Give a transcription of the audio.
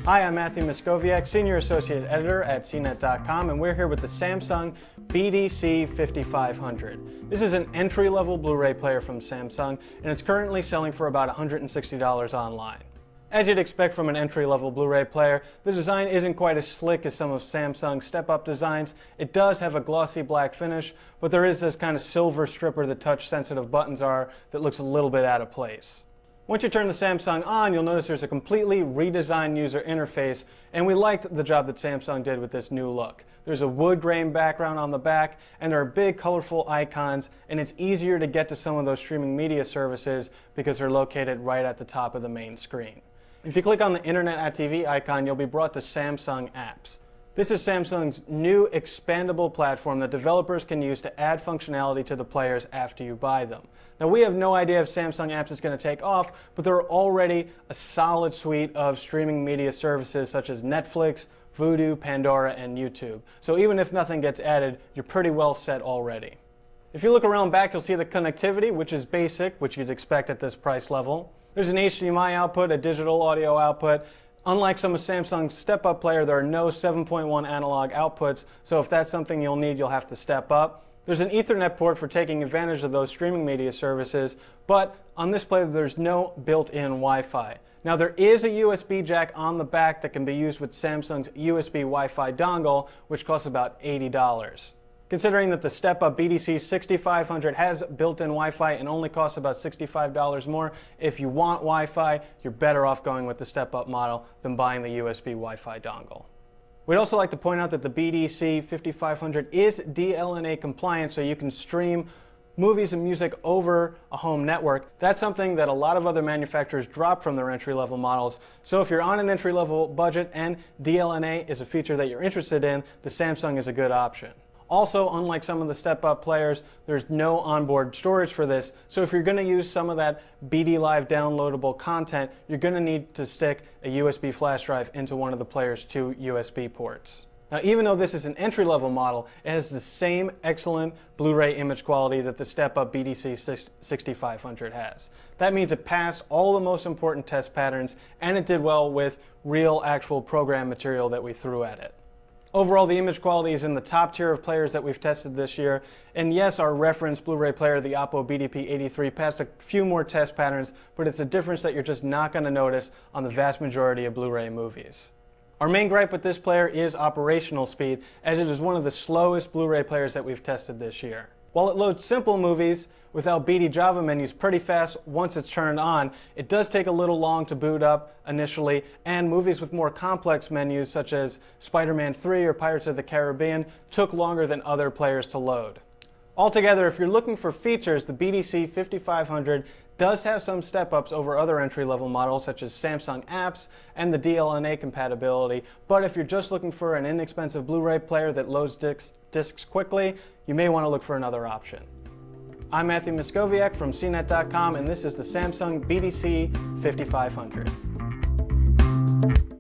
Hi, I'm Matthew Moscoviak, Senior Associate Editor at CNET.com, and we're here with the Samsung BDC 5500. This is an entry-level Blu-ray player from Samsung, and it's currently selling for about $160 online. As you'd expect from an entry-level Blu-ray player, the design isn't quite as slick as some of Samsung's step-up designs. It does have a glossy black finish, but there is this kind of silver strip where the touch-sensitive buttons are that looks a little bit out of place. Once you turn the Samsung on, you'll notice there's a completely redesigned user interface, and we liked the job that Samsung did with this new look. There's a wood grain background on the back, and there are big colorful icons, and it's easier to get to some of those streaming media services because they're located right at the top of the main screen. If you click on the Internet at TV icon, you'll be brought to Samsung Apps. This is Samsung's new expandable platform that developers can use to add functionality to the players after you buy them. Now, we have no idea if Samsung Apps is going to take off, but there are already a solid suite of streaming media services such as Netflix, Vudu, Pandora, and YouTube. So even if nothing gets added, you're pretty well set already. If you look around back, you'll see the connectivity, which is basic, which you'd expect at this price level. There's an HDMI output, a digital audio output. Unlike some of Samsung's step-up player, there are no 7.1 analog outputs, so if that's something you'll need, you'll have to step up. There's an Ethernet port for taking advantage of those streaming media services, but on this player there's no built-in Wi-Fi. Now, there is a USB jack on the back that can be used with Samsung's USB Wi-Fi dongle, which costs about $80. Considering that the step-up BDC 6500 has built-in Wi-Fi and only costs about $65 more, if you want Wi-Fi, you're better off going with the step-up model than buying the USB Wi-Fi dongle. We'd also like to point out that the BDC 5500 is DLNA compliant, so you can stream movies and music over a home network. That's something that a lot of other manufacturers drop from their entry-level models. So if you're on an entry-level budget and DLNA is a feature that you're interested in, the Samsung is a good option. Also, unlike some of the step-up players, there's no onboard storage for this, so if you're going to use some of that BD Live downloadable content, you're going to need to stick a USB flash drive into one of the player's two USB ports. Now, even though this is an entry-level model, it has the same excellent Blu-ray image quality that the step-up BDC 6500 has. That means it passed all the most important test patterns, and it did well with real, actual program material that we threw at it. Overall, the image quality is in the top tier of players that we've tested this year. And yes, our reference Blu-ray player, the Oppo BDP83, passed a few more test patterns, but it's a difference that you're just not going to notice on the vast majority of Blu-ray movies. Our main gripe with this player is operational speed, as it is one of the slowest Blu-ray players that we've tested this year. While it loads simple movies without BD Java menus pretty fast once it's turned on, it does take a little long to boot up initially, and movies with more complex menus such as Spider-Man 3 or Pirates of the Caribbean took longer than other players to load. Altogether, if you're looking for features, the BDC 5500 does have some step-ups over other entry-level models such as Samsung Apps and the DLNA compatibility, but if you're just looking for an inexpensive Blu-ray player that loads discs quickly, you may want to look for another option. I'm Matthew Moscoviak from CNET.com, and this is the Samsung BDC 5500.